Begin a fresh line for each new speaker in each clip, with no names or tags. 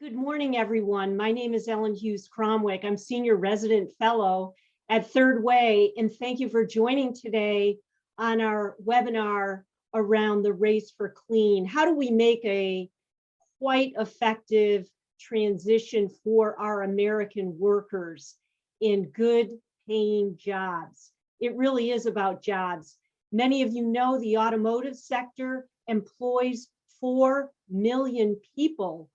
Good morning, everyone. My name is Ellen Hughes-Cromwick. I'm Senior Resident Fellow at Third Way, and thank you for joining today on our webinar around the race for clean. How do we make a quite effective transition for our American workers in good paying jobs? It really is about jobs. Many of you know the automotive sector employs 4 million people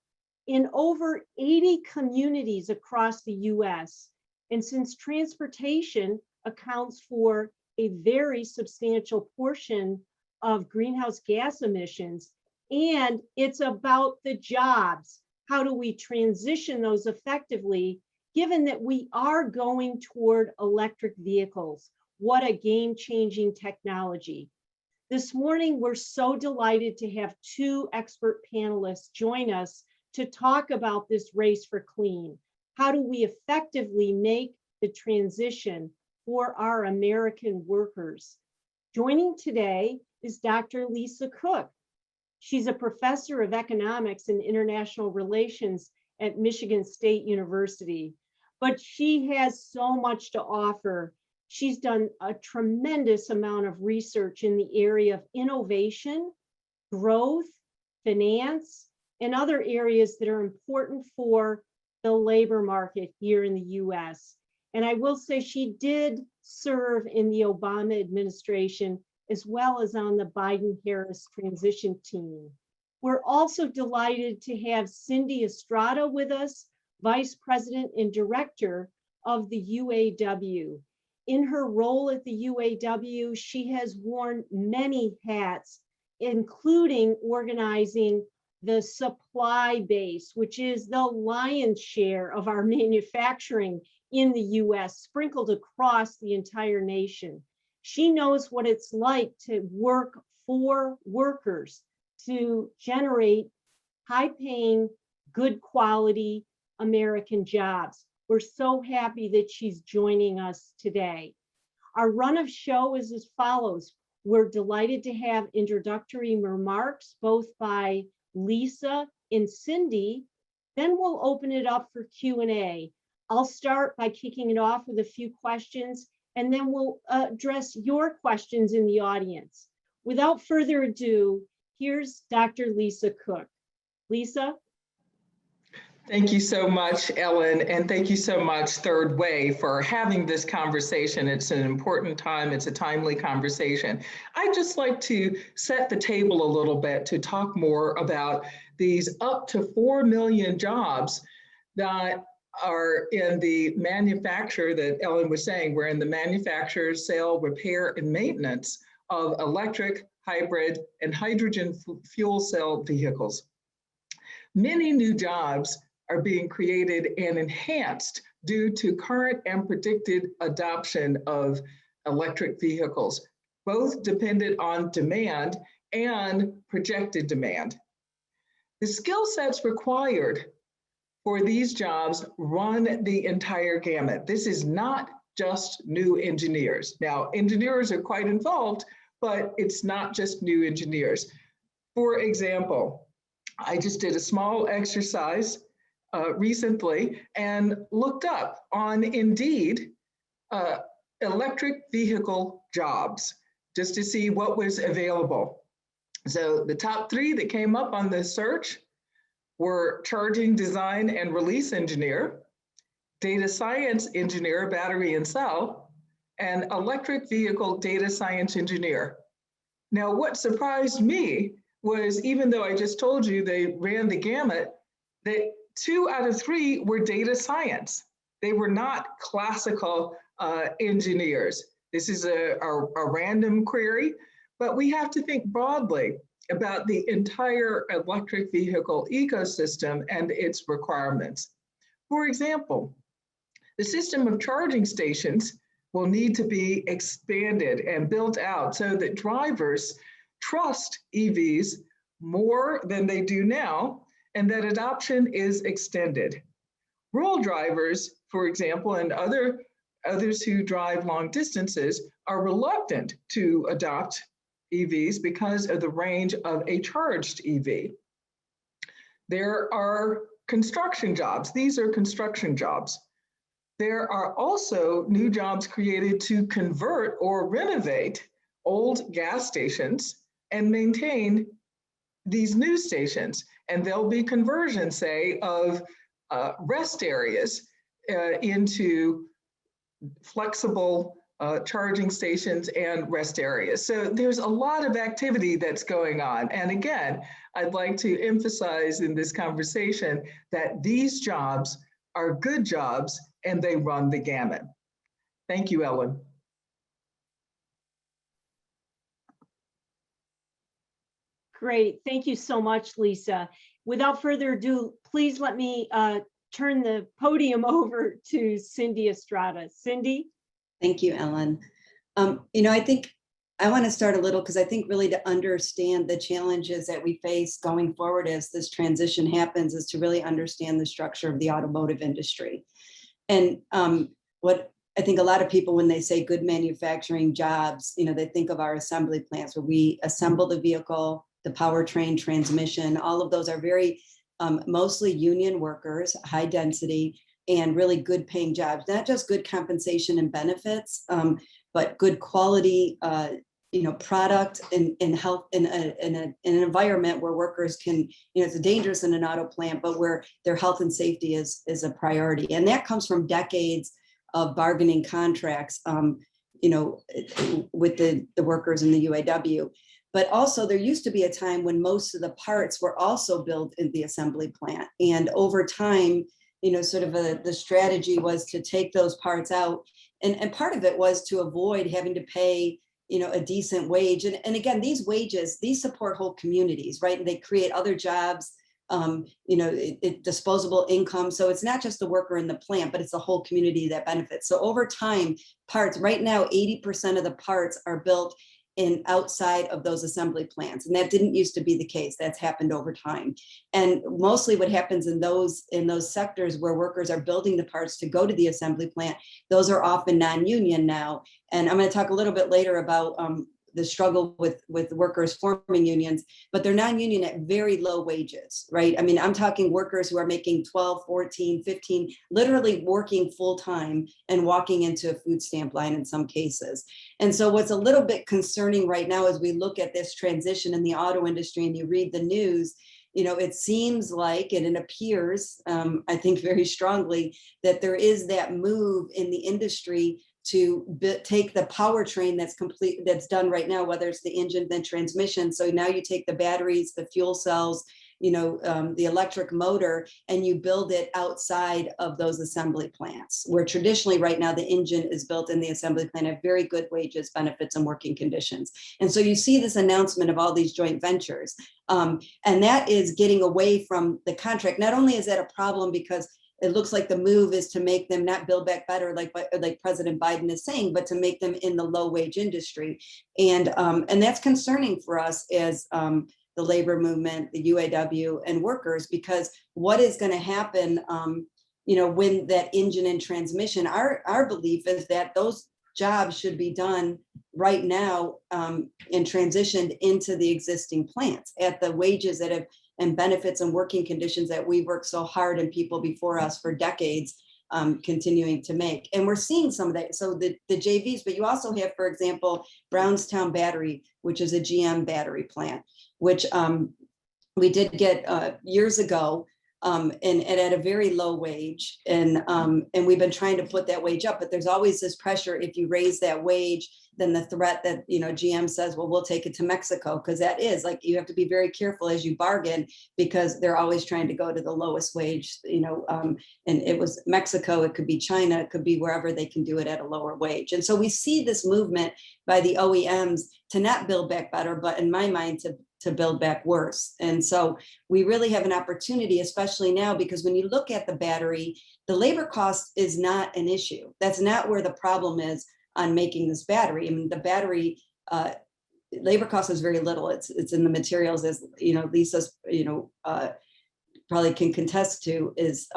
in over 80 communities across the US. And since transportation accounts for a very substantial portion of greenhouse gas emissions, and it's about the jobs, how do we transition those effectively, given that we are going toward electric vehicles? What a game-changing technology. This morning, we're so delighted to have two expert panelists join us to talk about this race for clean. How do we effectively make the transition for our American workers? Joining today is Dr. Lisa Cook. She's a professor of economics and international relations at Michigan State University, but she has so much to offer. She's done a tremendous amount of research in the area of innovation, growth, finance, and other areas that are important for the labor market here in the US. And I will say she did serve in the Obama administration as well as on the Biden-Harris transition team. We're also delighted to have Cindy Estrada with us, Vice President and Director of the UAW. In her role at the UAW, she has worn many hats, including organizing the supply base, which is the lion's share of our manufacturing in the US, sprinkled across the entire nation. She knows what it's like to work for workers to generate high-paying, good quality American jobs. We're so happy that she's joining us today. Our run of show is as follows. We're delighted to have introductory remarks, both by Lisa and Cindy. Then we'll open it up for Q&A. I'll start by kicking it off with a few questions, and then we'll address your questions in the audience. Without further ado, here's Dr. Lisa Cook. Lisa?
Thank you so much, Ellen, and thank you so much, Third Way, for having this conversation. It's an important time. It's a timely conversation. I'd just like to set the table a little bit to talk more about these up to 4 million jobs that are in the manufacture that Ellen was saying. We're in the manufacture, sale, repair, and maintenance of electric, hybrid, and hydrogen fuel cell vehicles. Many new jobs are being created and enhanced due to current and predicted adoption of electric vehicles, both dependent on demand and projected demand. The skill sets required for these jobs run the entire gamut. This is not just new engineers. Now, engineers are quite involved, but it's not just new engineers. For example, I just did a small exercise recently and looked up on Indeed electric vehicle jobs just to see what was available. So the top 3 that came up on this search were charging design and release engineer, data science engineer, battery and cell, and electric vehicle data science engineer. Now, what surprised me was, even though I just told you they ran the gamut, that 2 out of 3 were data science. They were not classical engineers. This is a random query, but we have to think broadly about the entire electric vehicle ecosystem and its requirements. For example, the system of charging stations will need to be expanded and built out so that drivers trust EVs more than they do now, and that adoption is extended. Rural drivers, for example, and others who drive long distances are reluctant to adopt EVs because of the range of a charged EV. There are construction jobs. These are construction jobs. There are also new jobs created to convert or renovate old gas stations and maintain these new stations. And there'll be conversion, say, of rest areas into flexible charging stations and rest areas. So there's a lot of activity that's going on. And again, I'd like to emphasize in this conversation that these jobs are good jobs and they run the gamut. Thank you, Ellen.
Great. Thank you so much, Lisa. Without further ado, please let me turn the podium over to Cindy Estrada. Cindy?
Thank you, Ellen. I think I want to start a little because I think really to understand the challenges that we face going forward as this transition happens is to really understand the structure of the automotive industry. And what I think a lot of people, when they say good manufacturing jobs, they think of our assembly plants where we assemble the vehicle, the powertrain, transmission. All of those are very mostly union workers, high density, and really good paying jobs, not just good compensation and benefits, but good quality, product and health in an environment where workers can, it's dangerous in an auto plant, but where their health and safety is a priority. And that comes from decades of bargaining contracts, with the workers in the UAW. But also there used to be a time when most of the parts were also built in the assembly plant. And over time, the strategy was to take those parts out. And part of it was to avoid having to pay, a decent wage. And again, these wages, these support whole communities, right? And they create other jobs, disposable income. So it's not just the worker in the plant, but it's the whole community that benefits. So over time, parts, right now, 80% of the parts are built in outside of those assembly plants. And that didn't used to be the case. That's happened over time. And mostly what happens in those sectors where workers are building the parts to go to the assembly plant, those are often non-union now. And I'm going to talk a little bit later about the struggle with workers forming unions, but they're non-union at very low wages, right? I mean, I'm talking workers who are making 12, 14, 15, literally working full time and walking into a food stamp line in some cases. And so what's a little bit concerning right now as we look at this transition in the auto industry and you read the news, it seems like, and it appears, I think very strongly, that there is that move in the industry to take the powertrain that's done right now, whether it's the engine, then transmission. So now you take the batteries, the fuel cells, the electric motor, and you build it outside of those assembly plants, where traditionally right now the engine is built in the assembly plant at very good wages, benefits, and working conditions. And so you see this announcement of all these joint ventures, and that is getting away from the contract. Not only is that a problem because it looks like the move is to make them not build back better, like President Biden is saying, but to make them in the low wage industry. And that's concerning for us as the labor movement, the UAW, and workers, because what is going to happen, when that engine and transmission, our belief is that those jobs should be done right now and transitioned into the existing plants at the wages that have and benefits and working conditions that we worked so hard and people before us for decades continuing to make. And we're seeing some of that. So the JVs, but you also have, for example, Brownstown Battery, which is a GM battery plant, which we did get years ago and at a very low wage. And we've been trying to put that wage up, but there's always this pressure. If you raise that wage, then the threat that, GM says, well, we'll take it to Mexico, because that is like, you have to be very careful as you bargain, because they're always trying to go to the lowest wage, and it was Mexico, it could be China, it could be wherever they can do it at a lower wage. And so we see this movement by the OEMs to not build back better, but in my mind, to build back worse. And so we really have an opportunity, especially now, because when you look at the battery, the labor cost is not an issue. That's not where the problem is on making this battery. I mean, the battery labor cost is very little. It's in the materials, as Lisa's probably can contest to, is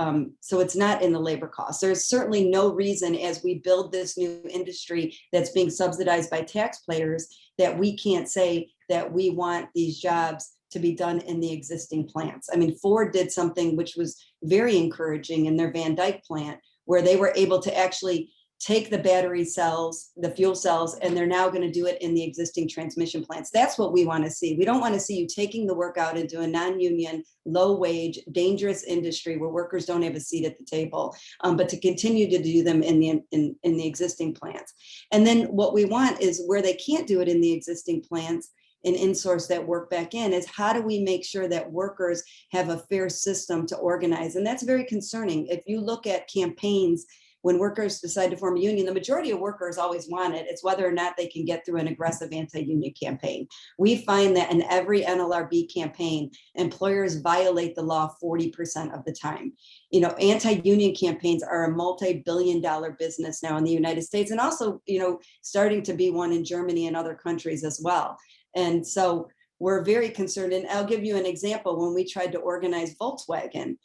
so it's not in the labor cost. There's certainly no reason, as we build this new industry that's being subsidized by taxpayers, that we can't say that we want these jobs to be done in the existing plants. I mean, Ford did something which was very encouraging in their Van Dyke plant, where they were able to actually take the battery cells, the fuel cells, and they're now going to do it in the existing transmission plants. That's what we want to see. We don't want to see you taking the work out into a non-union, low-wage, dangerous industry where workers don't have a seat at the table, but to continue to do them in the existing plants. And then what we want is where they can't do it in the existing plants and insource that work back in is how do we make sure that workers have a fair system to organize? And that's very concerning. If you look at campaigns, when workers decide to form a union, the majority of workers always want it. It's whether or not they can get through an aggressive anti-union campaign. We find that in every NLRB campaign, employers violate the law 40% of the time. You know, anti-union campaigns are a multi-billion-dollar business now in the United States, and also, you know, starting to be one in Germany and other countries as well. And so we're very concerned. And I'll give you an example. When we tried to organize Volkswagen,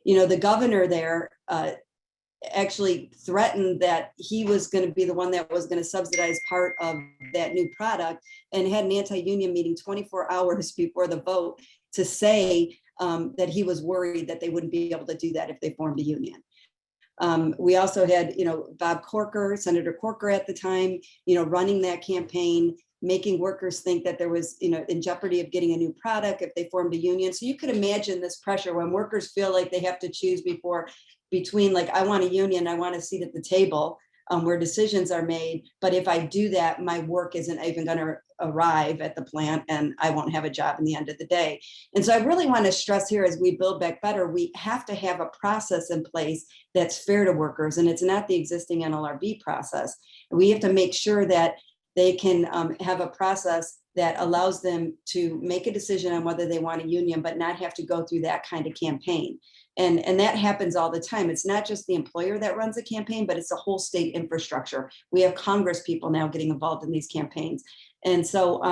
you know, the governor there actually threatened that he was going to be the one that was going to subsidize part of that new product, and had an anti-union meeting 24 hours before the vote to say that he was worried that they wouldn't be able to do that if they formed a union. We also had, you know, Bob Corker, Senator Corker at the time, you know, running that campaign, making workers think that there was, you know, in jeopardy of getting a new product if they formed a union. So you could imagine this pressure when workers feel like they have to choose between like, I want a union, I want a seat at the table where decisions are made. But if I do that, my work isn't even going to arrive at the plant and I won't have a job in the end of the day. And so I really want to stress here, as we build back better, we have to have a process in place that's fair to workers. And it's not the existing NLRB process. We have to make sure that they can have a process that allows them to make a decision on whether they want a union, but not have to go through that kind of campaign. And that happens all the time. It's not just the employer that runs a campaign, but it's the whole state infrastructure. We have Congress people now getting involved in these campaigns. And so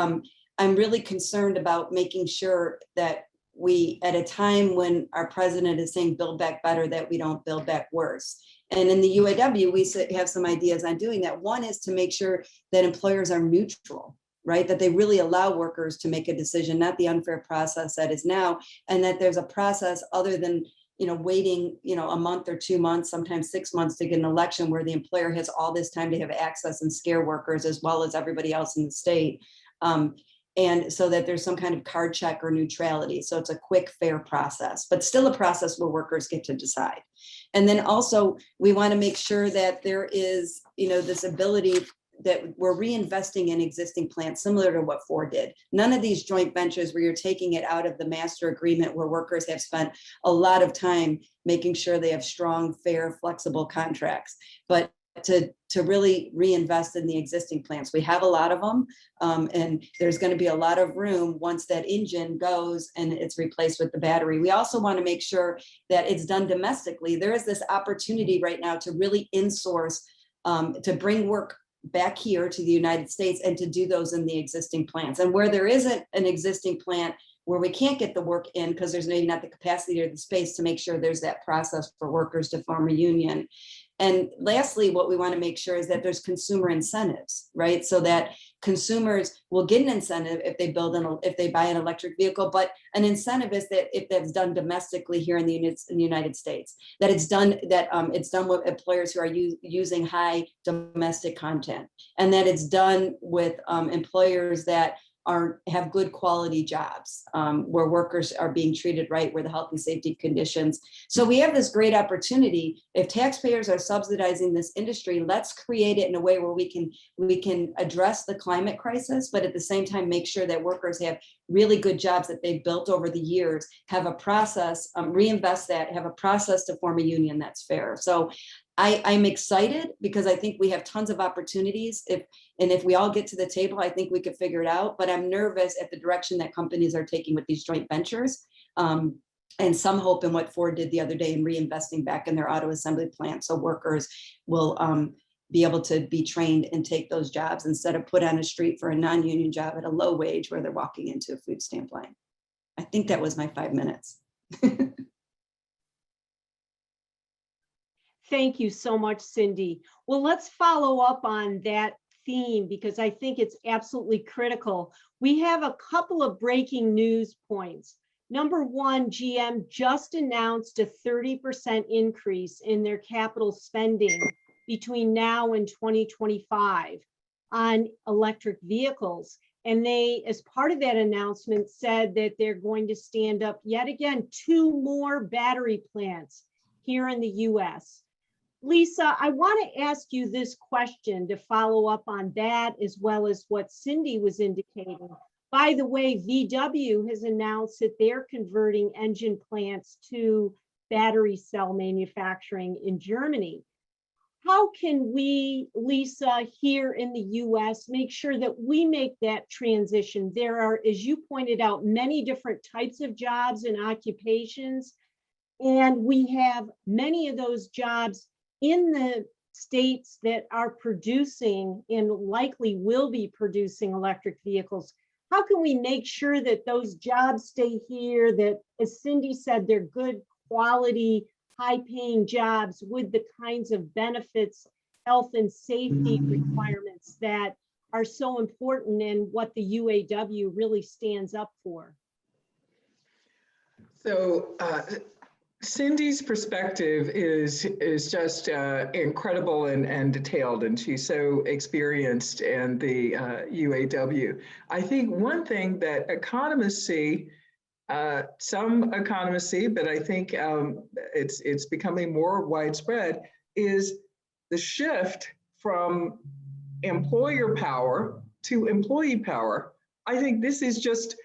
I'm really concerned about making sure that we, at a time when our president is saying build back better, that we don't build back worse. And in the UAW, we have some ideas on doing that. One is to make sure that employers are neutral, right? That they really allow workers to make a decision, not the unfair process that is now, and that there's a process other than, you know, waiting, you know, a month or 2 months, sometimes 6 months to get an election where the employer has all this time to have access and scare workers as well as everybody else in the state. And so that there's some kind of card check or neutrality. So it's a quick, fair process, but still a process where workers get to decide. And then also we want to make sure that there is, you know, this ability that we're reinvesting in existing plants, similar to what Ford did. None of these joint ventures where you're taking it out of the master agreement, where workers have spent a lot of time making sure they have strong, fair, flexible contracts, but to really reinvest in the existing plants. We have a lot of them, and there's going to be a lot of room once that engine goes and it's replaced with the battery. We also want to make sure that it's done domestically. There is this opportunity right now to really insource, to bring work back here to the United States and to do those in the existing plants. And where there isn't an existing plant where we can't get the work in because there's maybe not the capacity or the space, to make sure there's that process for workers to form a union. And lastly, what we want to make sure is that there's consumer incentives, right? So that consumers will get an incentive if they if they buy an electric vehicle, but an incentive is that if that's done domestically here in the United States, that it's done with employers who are using high domestic content, and that it's done with employers that have good quality jobs, where workers are being treated right, where the health and safety conditions. So we have this great opportunity. If taxpayers are subsidizing this industry, let's create it in a way where we can address the climate crisis, but at the same time make sure that workers have really good jobs that they've built over the years, have a process, reinvest that, have a process to form a union that's fair. So I'm excited because I think we have tons of opportunities. If we all get to the table, I think we could figure it out. But I'm nervous at the direction that companies are taking with these joint ventures, and some hope in what Ford did the other day in reinvesting back in their auto assembly plant, so workers will be able to be trained and take those jobs instead of put on a street for a non-union job at a low wage where they're walking into a food stamp line. I think that was my 5 minutes.
Thank you so much, Cindy. Well, let's follow up on that theme because I think it's absolutely critical. We have a couple of breaking news points. Number one, GM just announced a 30% increase in their capital spending between now and 2025 on electric vehicles. And they, as part of that announcement, said that they're going to stand up yet again 2 more battery plants here in the US. Lisa, I want to ask you this question to follow up on that, as well as what Cindy was indicating. By the way, VW has announced that they're converting engine plants to battery cell manufacturing in Germany. How can we, Lisa, here in the US, make sure that we make that transition? There are, as you pointed out, many different types of jobs and occupations, and we have many of those jobs in the states that are producing and likely will be producing electric vehicles. How can we make sure that those jobs stay here, that, as Cindy said, they're good quality, high-paying jobs with the kinds of benefits, health and safety requirements that are so important and what the UAW really stands up for?
So Cindy's perspective is just incredible and detailed, and she's so experienced in the UAW. I think one thing that economists see, some economists see, but I think it's becoming more widespread, is the shift from employer power to employee power. I think this is just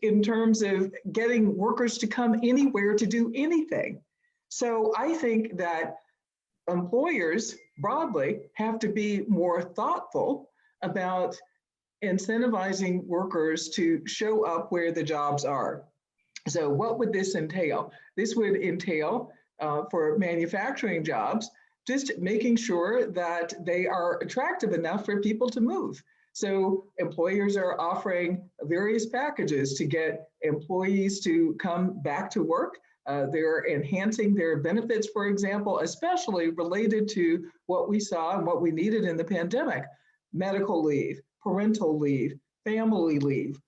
in terms of getting workers to come anywhere to do anything. So I think that employers broadly have to be more thoughtful about incentivizing workers to show up where the jobs are. So what would this entail? This would entail for manufacturing jobs, just making sure that they are attractive enough for people to move. So employers are offering various packages to get employees to come back to work. They're enhancing their benefits, for example, especially related to what we saw and what we needed in the pandemic: medical leave, parental leave, family leave,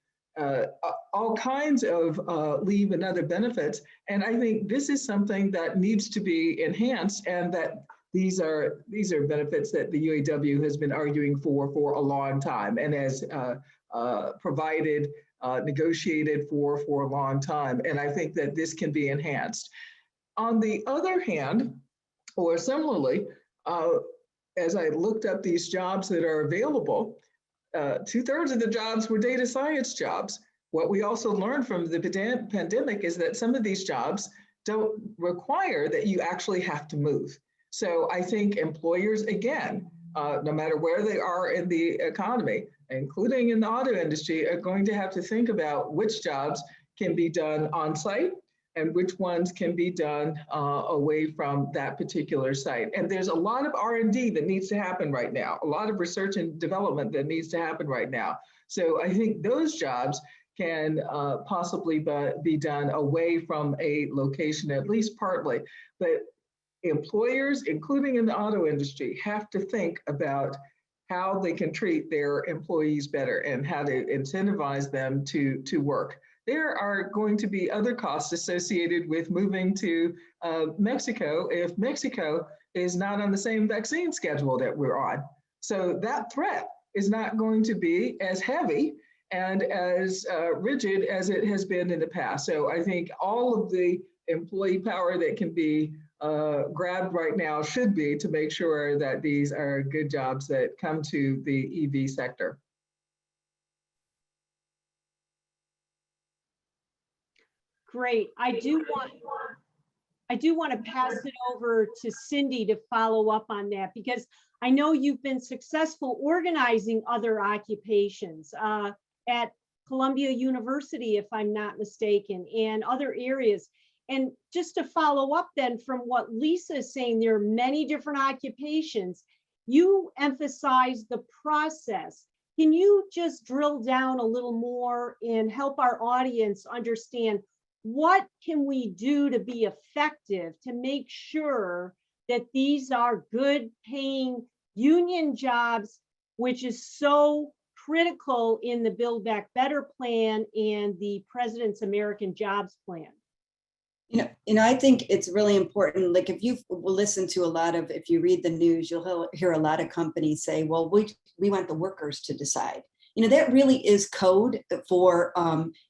all kinds of leave and other benefits. And I think this is something that needs to be enhanced, and that these are benefits that the UAW has been arguing for a long time and has provided, negotiated for a long time. And I think that this can be enhanced. On the other hand, or similarly, as I looked up these jobs that are available, 2/3 of the jobs were data science jobs. What we also learned from the pandemic is that some of these jobs don't require that you actually have to move. So I think employers, again, no matter where they are in the economy, including in the auto industry, are going to have to think about which jobs can be done on site and which ones can be done away from that particular site. And there's a lot of R&D that needs to happen right now, a lot of research and development that needs to happen right now. So I think those jobs can possibly be done away from a location, at least partly. But employers, including in the auto industry, have to think about how they can treat their employees better and how to incentivize them to work. There are going to be other costs associated with moving to Mexico if Mexico is not on the same vaccine schedule that we're on. So that threat is not going to be as heavy and as rigid as it has been in the past. So I think all of the employee power that can be grabbed right now should be to make sure that these are good jobs that come to the EV sector.
Great. I do want to pass it over to Cindy to follow up on that, because I know you've been successful organizing other occupations at Columbia University, if I'm not mistaken, and other areas. And just to follow up then from what Lisa is saying, there are many different occupations. You emphasize the process. Can you just drill down a little more and help our audience understand what can we do to be effective to make sure that these are good paying union jobs which is so critical in the Build Back Better plan and the President's American Jobs Plan?
I think it's really important. Like if you've listened to a lot of, if you read the news, you'll hear a lot of companies say, well, we want the workers to decide. That really is code for,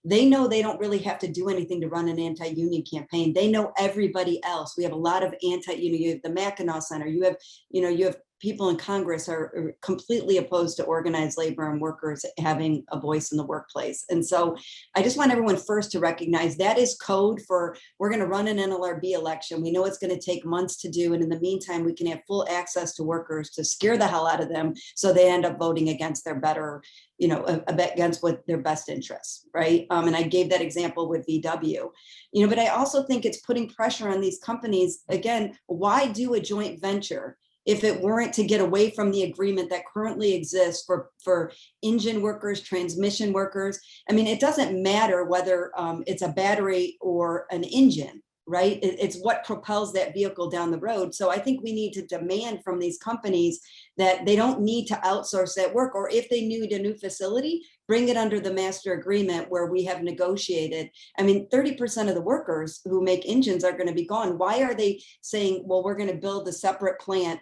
they know they don't really have to do anything to run an anti-union campaign. They know everybody else. We have a lot of anti-union, you have the Mackinac Center, you have people in Congress are completely opposed to organized labor and workers having a voice in the workplace. And so I just want everyone first to recognize that is code for, we're going to run an NLRB election. We know it's going to take months to do. And in the meantime, we can have full access to workers to scare the hell out of them. So they end up voting against their better, against what their best interests, right? And I gave that example with VW, but I also think it's putting pressure on these companies. Again, why do a joint venture if it weren't to get away from the agreement that currently exists for engine workers, transmission workers? I mean, it doesn't matter whether it's a battery or an engine, right? It's what propels that vehicle down the road. So I think we need to demand from these companies that they don't need to outsource that work, or if they need a new facility, bring it under the master agreement where we have negotiated. I mean, 30% of the workers who make engines are going to be gone. Why are they saying, well, we're going to build a separate plant?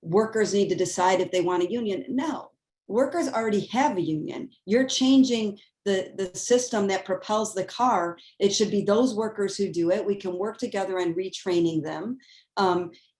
Workers need to decide if they want a union. No, workers already have a union. You're changing the system that propels the car. It should be those workers who do it. We can work together on retraining them.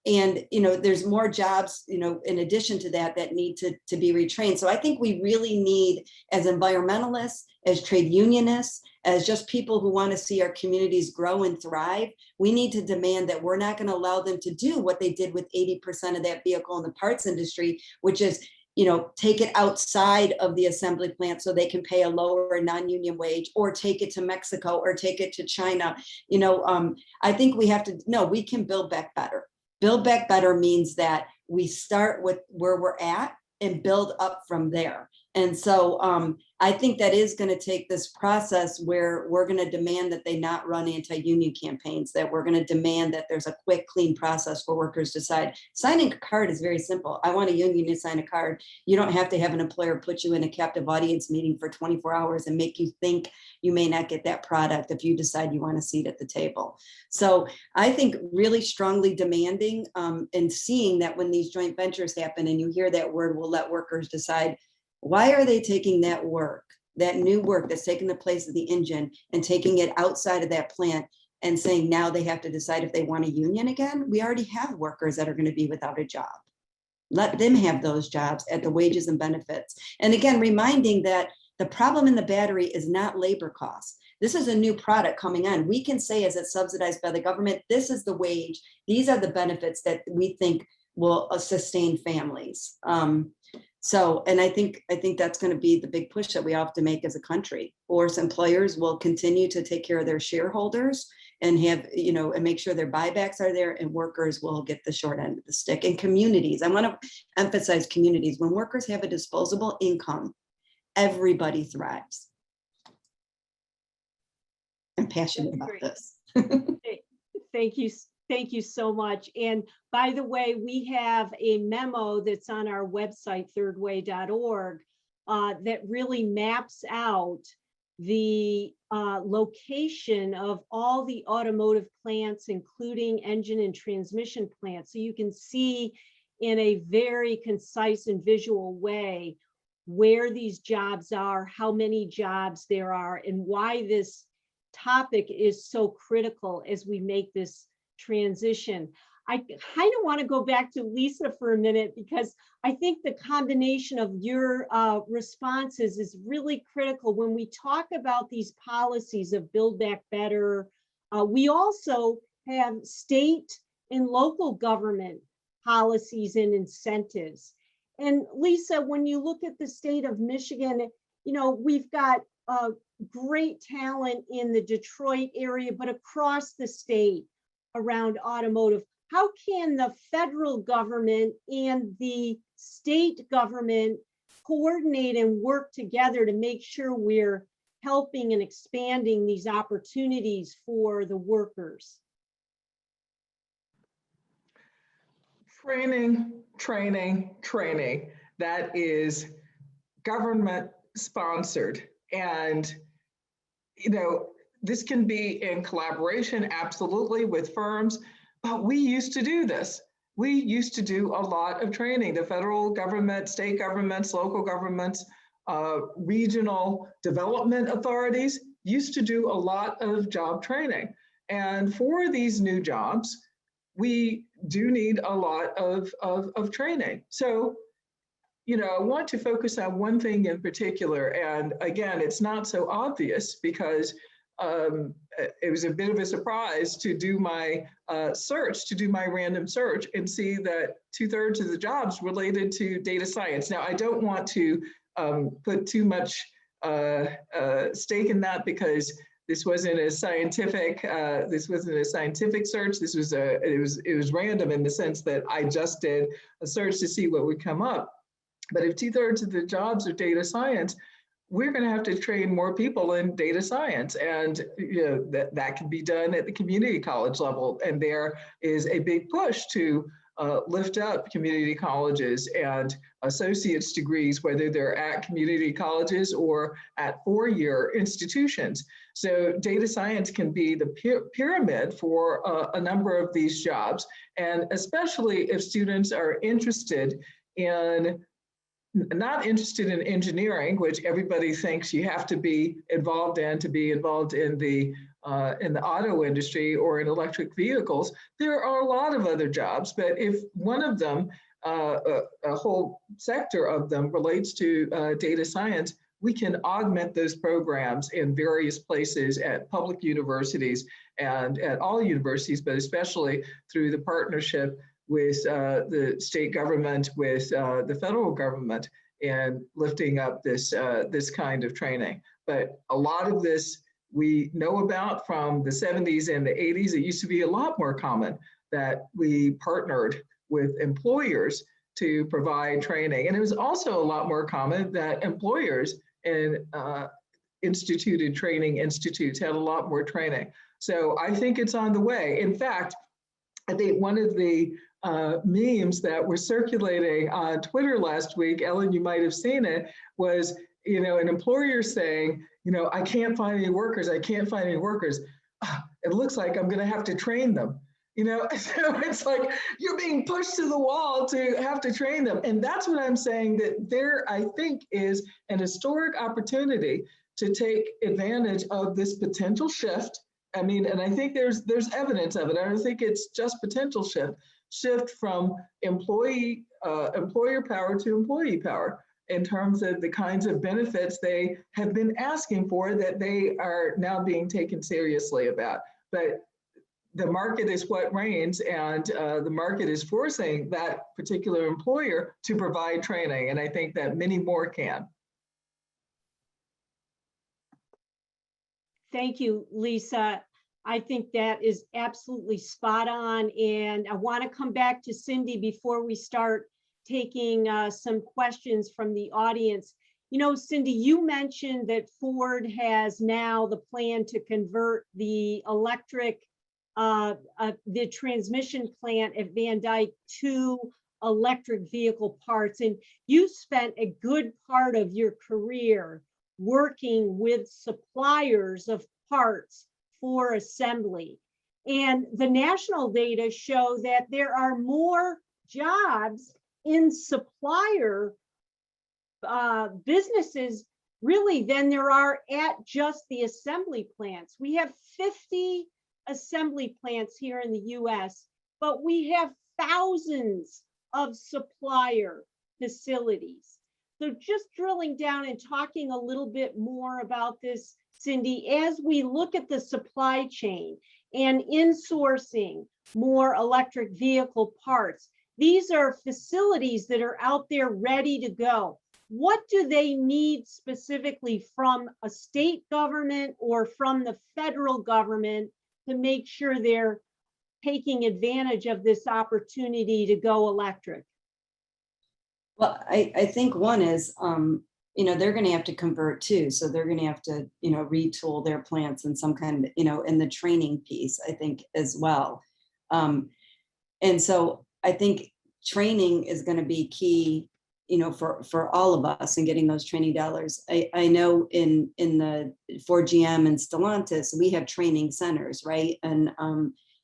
And there's more jobs, in addition to that need to be retrained. So I think we really need, as environmentalists, as trade unionists, as just people who want to see our communities grow and thrive, we need to demand that we're not going to allow them to do what they did with 80% of that vehicle in the parts industry, which is take it outside of the assembly plant so they can pay a lower non-union wage, or take it to Mexico, or take it to China. I think we have to, no, we can build back better. Build back better means that we start with where we're at and build up from there. And so I think that is going to take this process where we're going to demand that they not run anti-union campaigns, that we're going to demand that there's a quick, clean process for workers to decide. Signing a card is very simple. I want a union to sign a card. You don't have to have an employer put you in a captive audience meeting for 24 hours and make you think you may not get that product if you decide you want a seat at the table. So I think really strongly demanding and seeing that when these joint ventures happen and you hear that word, we'll let workers decide. Why are they taking that work, that new work that's taking the place of the engine, and taking it outside of that plant and saying now they have to decide if they want a union again? We already have workers that are going to be without a job. Let them have those jobs at the wages and benefits. And again, reminding that the problem in the battery is not labor costs. This is a new product coming on. We can say, as it's subsidized by the government, this is the wage. These are the benefits that we think will sustain families. And I think that's going to be the big push that we have to make as a country. Or employers will continue to take care of their shareholders and have, and make sure their buybacks are there, and workers will get the short end of the stick. And communities, I want to emphasize communities. When workers have a disposable income, everybody thrives. I'm passionate about this.
Thank you. Thank you so much. And by the way, we have a memo that's on our website, thirdway.org, that really maps out the location of all the automotive plants, including engine and transmission plants. So you can see in a very concise and visual way where these jobs are, how many jobs there are, and why this topic is so critical as we make this transition. I kind of want to go back to Lisa for a minute, because I think the combination of your responses is really critical when we talk about these policies of Build Back Better. We also have state and local government policies and incentives. And Lisa, when you look at the state of Michigan, we've got great talent in the Detroit area, but across the state around automotive. How can the federal government and the state government coordinate and work together to make sure we're helping and expanding these opportunities for the workers?
Training, training, training. that is government sponsored. And, this can be in collaboration, absolutely, with firms, but we used to do this. We used to do a lot of training. The federal government, state governments, local governments, regional development authorities used to do a lot of job training. And for these new jobs, we do need a lot of training. So, I want to focus on one thing in particular. And again, it's not so obvious because it was a bit of a surprise to do my random search and see that 2/3 of the jobs related to data science. Now, I don't want to put too much stake in that because this wasn't a scientific search. This was it was random in the sense that I just did a search to see what would come up. But if 2/3 of the jobs are data science, we're going to have to train more people in data science, and that can be done at the community college level. And there is a big push to lift up community colleges and associate's degrees, whether they're at community colleges or at four-year institutions. So data science can be the pyramid for a number of these jobs, and especially if students are not interested in engineering, which everybody thinks you have to be involved in the auto industry or in electric vehicles. There are a lot of other jobs, but if one of them, a whole sector of them relates to data science, we can augment those programs in various places at public universities and at all universities, but especially through the partnership with the state government, with the federal government, and lifting up this kind of training. But a lot of this we know about from the 70s and the 80s. It used to be a lot more common that we partnered with employers to provide training. And it was also a lot more common that employers and instituted training institutes had a lot more training. So I think it's on the way. In fact, I think one of the memes that were circulating on Twitter last week, Ellen, you might have seen it, was, an employer saying, I can't find any workers. It looks like I'm going to have to train them. So it's like you're being pushed to the wall to have to train them. And that's what I'm saying, that there, I think, is an historic opportunity to take advantage of this potential shift. I mean, and I think there's evidence of it. I don't think it's just potential shift from employer power to employee power in terms of the kinds of benefits they have been asking for that they are now being taken seriously about. But the market is what reigns, and the market is forcing that particular employer to provide training. And I think that many more can.
Thank you, Lisa. I think that is absolutely spot on. And I want to come back to Cindy before we start taking some questions from the audience. Cindy, you mentioned that Ford has now the plan to convert the the transmission plant at Van Dyke to electric vehicle parts. And you spent a good part of your career working with suppliers of parts for assembly. And the national data show that there are more jobs in supplier businesses really than there are at just the assembly plants. We have 50 assembly plants here in the US, but we have thousands of supplier facilities. So just drilling down and talking a little bit more about this, Cindy, as we look at the supply chain and insourcing more electric vehicle parts, these are facilities that are out there ready to go. What do they need specifically from a state government or from the federal government to make sure they're taking advantage of this opportunity to go electric?
Well, I think one is, they're going to have to convert too. So they're going to have to, retool their plants in some kind of, in the training piece, I think, as well. And so I think training is going to be key, for all of us and getting those training dollars. I know for GM and Stellantis, we have training centers, right? And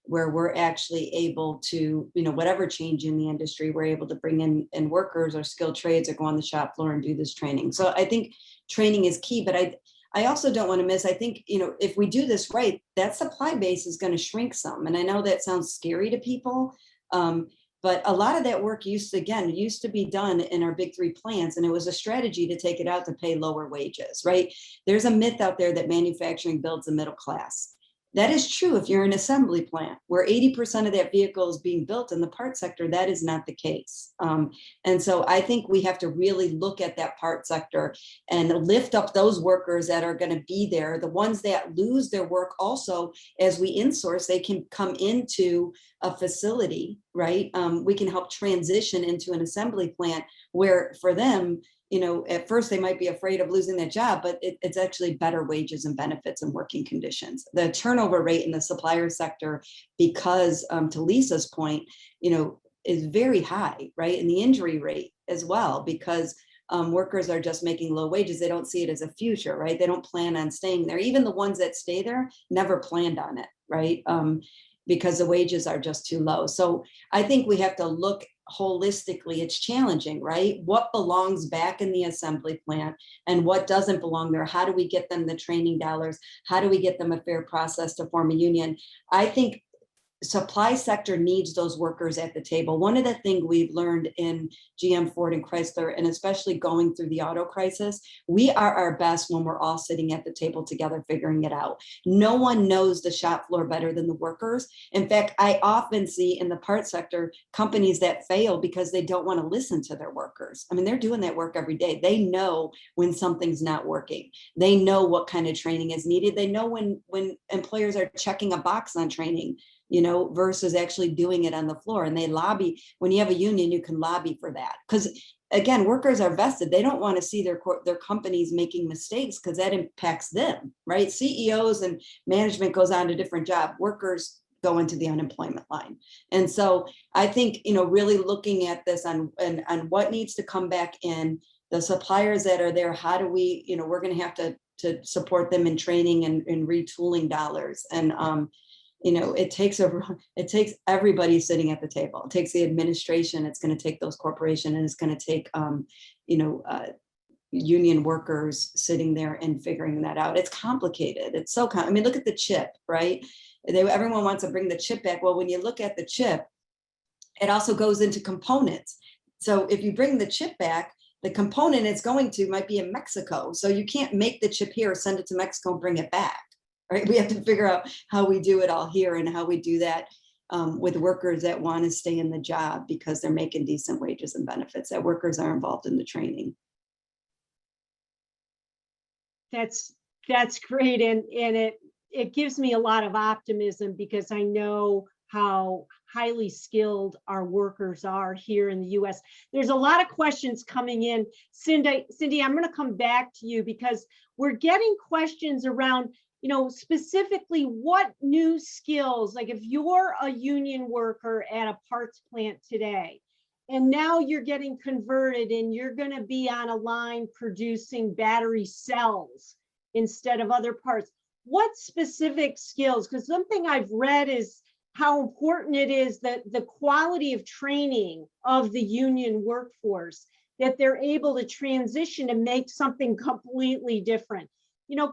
where we're actually able to, whatever change in the industry, we're able to bring in workers or skilled trades or go on the shop floor and do this training. So I think training is key, but I also don't want to miss, I think, if we do this right, that supply base is going to shrink some. And I know that sounds scary to people, but a lot of that work used to be done in our big three plants, and it was a strategy to take it out to pay lower wages, right? There's a myth out there that manufacturing builds a middle class. That is true if you're an assembly plant where 80% of that vehicle is being built in the part sector. That is not the case. And so I think we have to really look at that part sector and lift up those workers that are going to be there. The ones that lose their work also, as we insource, they can come into a facility, right? We can help transition into an assembly plant where for them, at first they might be afraid of losing their job, but it's actually better wages and benefits and working conditions. The turnover rate in the supplier sector, because to Lisa's point, is very high, right? And the injury rate as well, because workers are just making low wages. They don't see it as a future, right? They don't plan on staying there. Even the ones that stay there never planned on it, right? Because the wages are just too low. So I think we have to look holistically. It's challenging, right? What belongs back in the assembly plant and what doesn't belong there? How do we get them the training dollars? How do we get them a fair process to form a union? I think supply sector needs those workers at the table. One of the things we've learned in GM, Ford, and Chrysler, and especially going through the auto crisis, we are our best when we're all sitting at the table together figuring it out. No one knows the shop floor better than the workers. In fact, I often see in the parts sector companies that fail because they don't want to listen to their workers. I mean, they're doing that work every day. They know when something's not working. They know what kind of training is needed. They know when employers are checking a box on training, versus actually doing it on the floor. And they lobby. When you have a union, you can lobby for that. Because again, workers are vested. They don't want to see their companies making mistakes because that impacts them, right? CEOs and management goes on to different job. Workers go into the unemployment line. And so I think, really looking at this on what needs to come back in, the suppliers that are there, how do we, we're going to have to support them in training and retooling dollars. And, it takes everybody sitting at the table. It takes the administration. It's going to take those corporations, and it's going to take, union workers sitting there and figuring that out. It's complicated. It's so I mean, look at the chip, right? Everyone wants to bring the chip back. Well, when you look at the chip, it also goes into components. So if you bring the chip back, the component it's going to might be in Mexico. So you can't make the chip here, send it to Mexico, and bring it back. Right? We have to figure out how we do it all here and how we do that with workers that want to stay in the job because they're making decent wages and benefits, that workers are involved in the training.
That's great. And it gives me a lot of optimism because I know how highly skilled our workers are here in the US. There's a lot of questions coming in. Cindy, I'm going to come back to you because we're getting questions around specifically what new skills, like if you're a union worker at a parts plant today, and now you're getting converted and you're going to be on a line producing battery cells instead of other parts, what specific skills? Because something I've read is how important it is that the quality of training of the union workforce, that they're able to transition and make something completely different.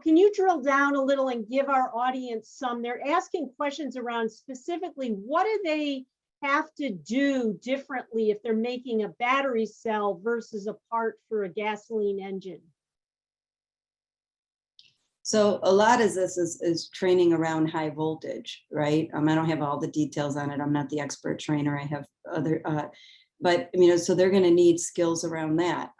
Can you drill down a little and give our audience they're asking questions around specifically what do they have to do differently if they're making a battery cell versus a part for a gasoline engine?
So a lot of this is training around high voltage, right? I don't have all the details on it. I'm not the expert trainer. I have other, but so they're going to need skills around that.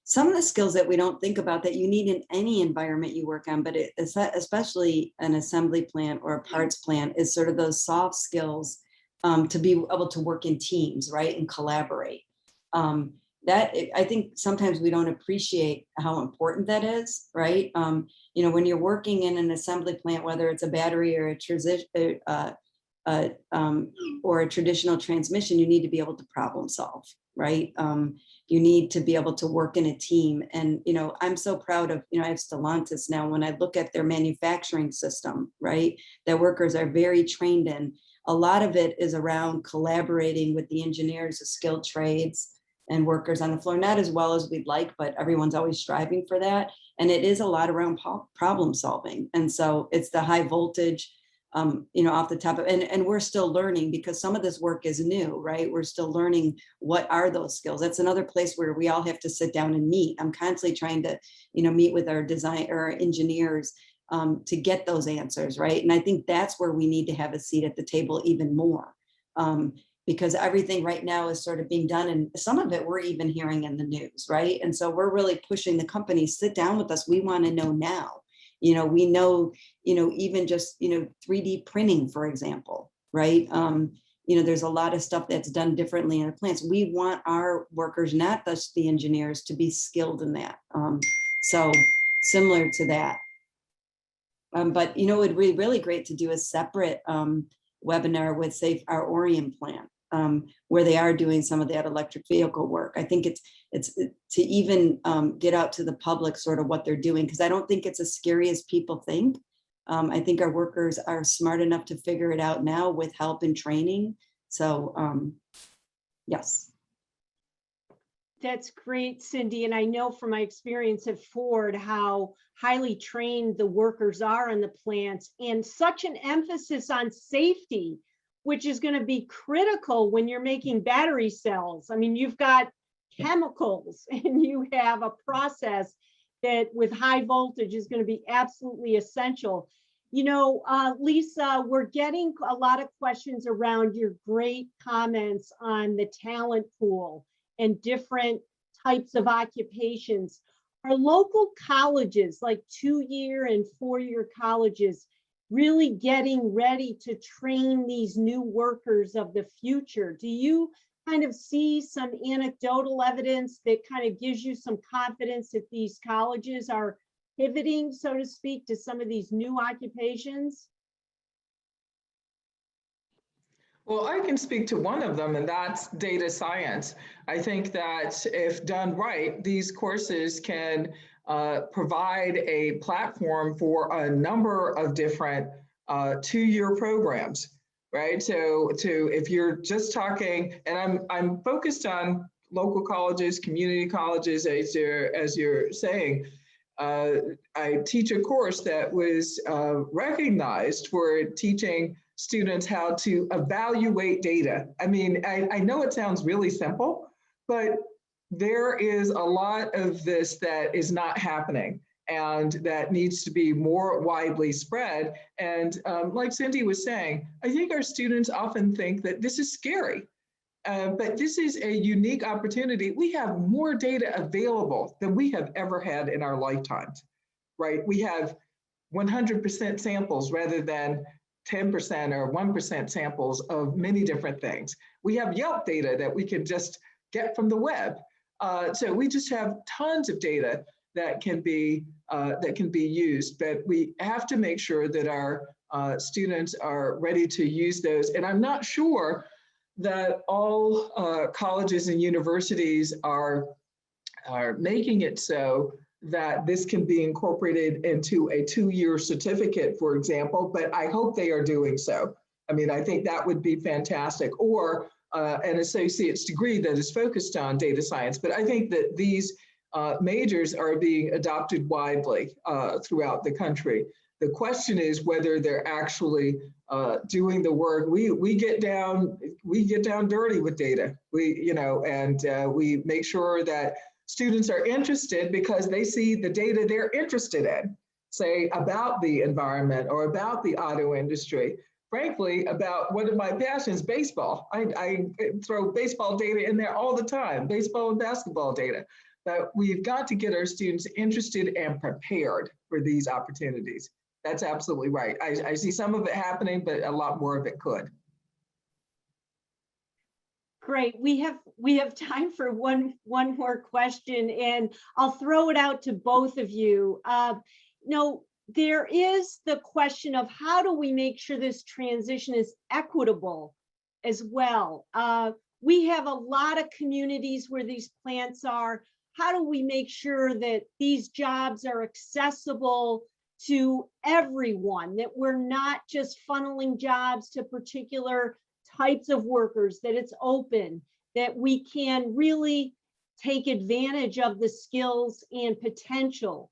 Some of the skills that we don't think about that you need in any environment you work on, but especially an assembly plant or a parts plant, is sort of those soft skills to be able to work in teams, right, and collaborate. I think sometimes we don't appreciate how important that is, right? When you're working in an assembly plant, whether it's a battery or a traditional transmission, you need to be able to problem solve, right? You need to be able to work in a team. And, I'm so proud of, I have Stellantis now. When I look at their manufacturing system, right, that workers are very trained in, a lot of it is around collaborating with the engineers, the skilled trades and workers on the floor, not as well as we'd like, but everyone's always striving for that. And it is a lot around problem solving. And so it's the high voltage, off the top of, and we're still learning because some of this work is new, right? We're still learning what are those skills. That's another place where we all have to sit down and meet. I'm constantly trying to, meet with our design or our engineers to get those answers, right? And I think that's where we need to have a seat at the table even more. Because everything right now is sort of being done, and some of it we're even hearing in the news, right? And so we're really pushing the companies, sit down with us. We want to know now. We know, even just, 3D printing, for example, right? There's a lot of stuff that's done differently in our plants. We want our workers, not just the engineers, to be skilled in that. So similar to that. But, it would be really great to do a separate webinar with, say, our Orion plant, where they are doing some of that electric vehicle work. I think it's to even get out to the public sort of what they're doing, because I don't think it's as scary as people think. I think our workers are smart enough to figure it out now with help and training. So yes.
That's great, Cindy. And I know from my experience at Ford how highly trained the workers are in the plants, and such an emphasis on safety, which is going to be critical when you're making battery cells. I mean, you've got chemicals and you have a process that with high voltage is going to be absolutely essential. Lisa, we're getting a lot of questions around your great comments on the talent pool and different types of occupations. Are local colleges, like 2-year and 4-year colleges, really getting ready to train these new workers of the future? Do you kind of see some anecdotal evidence that kind of gives you some confidence that these colleges are pivoting, so to speak, to some of these new occupations?
Well, I can speak to one of them, and that's data science. I think that if done right, these courses can provide a platform for a number of different 2-year programs, right? So if you're just talking, and I'm focused on local colleges, community colleges, as you're saying. I teach a course that was recognized for teaching students how to evaluate data. I mean, I know it sounds really simple, but there is a lot of this that is not happening and that needs to be more widely spread. And like Cindy was saying, I think our students often think that this is scary. But this is a unique opportunity. We have more data available than we have ever had in our lifetimes, right? We have 100% samples rather than 10% or 1% samples of many different things. We have Yelp data that we can just get from the web. So we just have tons of data that can be used, but we have to make sure that our students are ready to use those. And I'm not sure that all colleges and universities are making it so that this can be incorporated into a 2-year certificate, for example, but I hope they are doing so. I mean, I think that would be fantastic, or an associate's degree that is focused on data science. But I think that these majors are being adopted widely throughout the country. The question is whether they're actually doing the work. We get down dirty with data. We make sure that students are interested because they see the data they're interested in, say about the environment or about the auto industry. Frankly, about one of my passions, baseball. I throw baseball data in there all the time, baseball and basketball data. But we've got to get our students interested and prepared for these opportunities. That's absolutely right. I see some of it happening, but a lot more of it could.
Great. We have time for one more question, and I'll throw it out to both of you. There is the question of how do we make sure this transition is equitable as well. we have a lot of communities where these plants are. How do we make sure that these jobs are accessible to everyone, that we're not just funneling jobs to particular types of workers, that it's open, that we can really take advantage of the skills and potential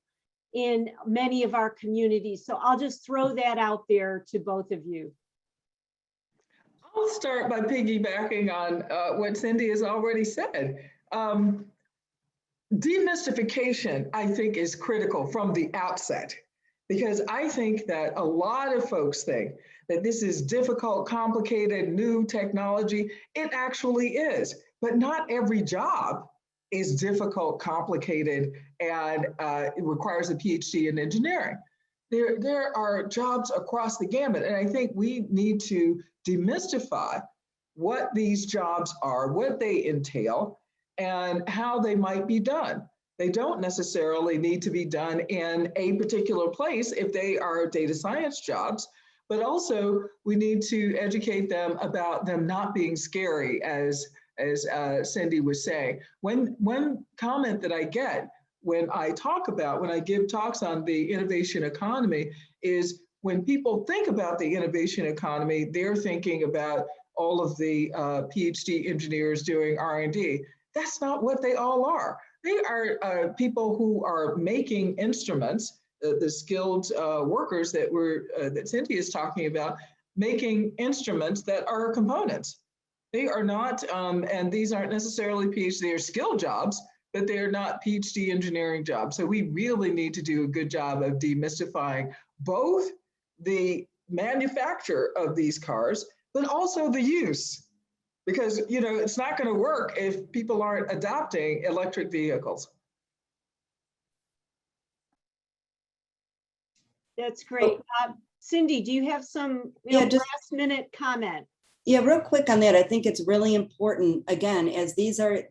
in many of our communities. So I'll just throw that out there to both of you.
I'll start by piggybacking on what Cindy has already said. Demystification, I think, is critical from the outset, because I think that a lot of folks think that this is difficult, complicated, new technology. It actually is, but not every job is difficult, complicated, and it requires a PhD in engineering. There are jobs across the gamut, and I think we need to demystify what these jobs are, what they entail, and how they might be done. They don't necessarily need to be done in a particular place if they are data science jobs, but also we need to educate them about them not being scary, as Cindy was saying. One comment that I get when I give talks on the innovation economy is, when people think about the innovation economy, they're thinking about all of the PhD engineers doing R&D. That's not what they all are. They are people who are making instruments, the skilled workers that Cindy is talking about, making instruments that are components. They are not, and these aren't necessarily PhD, they're skill jobs, but they're not PhD engineering jobs. So we really need to do a good job of demystifying both the manufacture of these cars, but also the use. Because, you know, it's not going to work if people aren't adopting electric vehicles.
That's great. Cindy, do you have some last minute comment?
Yeah, real quick on that. I think it's really important, again, as these are,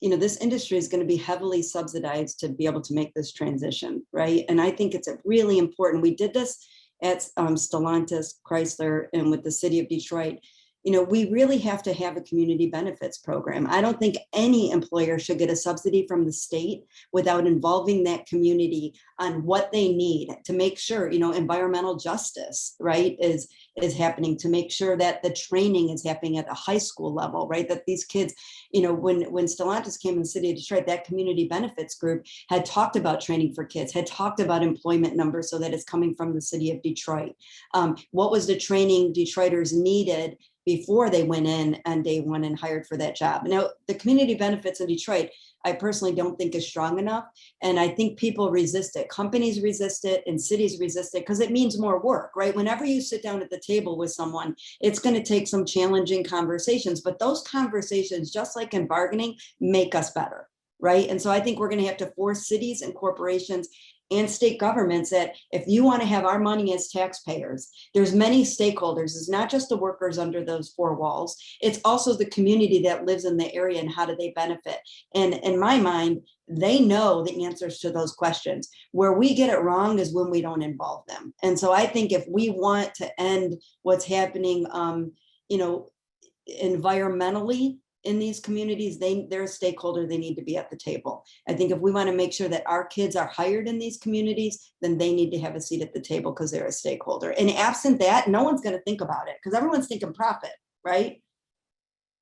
you know, this industry is going to be heavily subsidized to be able to make this transition, right? And I think it's really important. We did this at Stellantis, Chrysler, and with the city of Detroit. You know, we really have to have a community benefits program. I don't think any employer should get a subsidy from the state without involving that community on what they need to make sure, you know, environmental justice, right, is happening, to make sure that the training is happening at the high school level, right? That these kids, you know, when Stellantis came in the city of Detroit, that community benefits group had talked about training for kids, had talked about employment numbers so that it's coming from the city of Detroit. What was the training Detroiters needed before they went in on day one and hired for that job? Now, the community benefits in Detroit, I personally don't think is strong enough. And I think people resist it. Companies resist it and cities resist it because it means more work, right? Whenever you sit down at the table with someone, it's going to take some challenging conversations, but those conversations, just like in bargaining, make us better, right? And so I think we're going to have to force cities and corporations and state governments that if you want to have our money as taxpayers, there's many stakeholders. It's not just the workers under those four walls. It's also the community that lives in the area and how do they benefit. And in my mind, they know the answers to those questions. Where we get it wrong is when we don't involve them. And so I think if we want to end what's happening, you know, environmentally, in these communities, they're a stakeholder, they need to be at the table. I think if we want to make sure that our kids are hired in these communities, then they need to have a seat at the table because they're a stakeholder. And absent that, no one's going to think about it because everyone's thinking profit, right?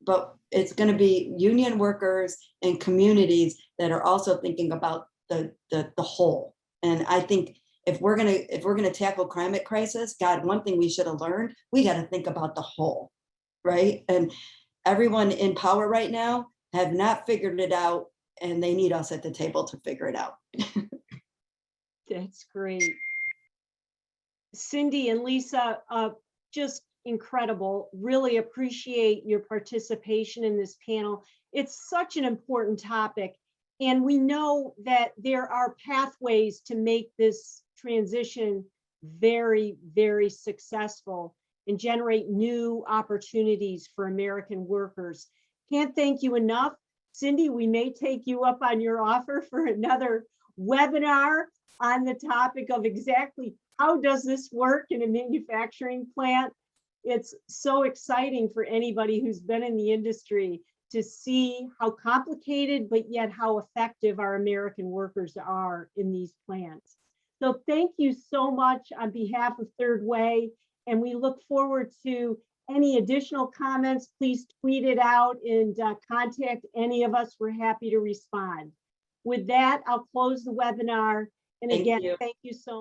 But it's going to be union workers and communities that are also thinking about the whole. And I think if we're gonna tackle climate crisis, God, one thing we should have learned, we got to think about the whole, right? And everyone in power right now have not figured it out, and they need us at the table to figure it out.
That's great. Cindy and Lisa, just incredible. Really appreciate your participation in this panel. It's such an important topic, and we know that there are pathways to make this transition very, very successful and generate new opportunities for American workers. Can't thank you enough. Cindy, we may take you up on your offer for another webinar on the topic of exactly how does this work in a manufacturing plant. It's so exciting for anybody who's been in the industry to see how complicated, but yet how effective our American workers are in these plants. So thank you so much on behalf of Third Way, and we look forward to any additional comments. Please tweet it out and contact any of us. We're happy to respond. With that, I'll close the webinar. And
Thank
again,
you.
thank you so much.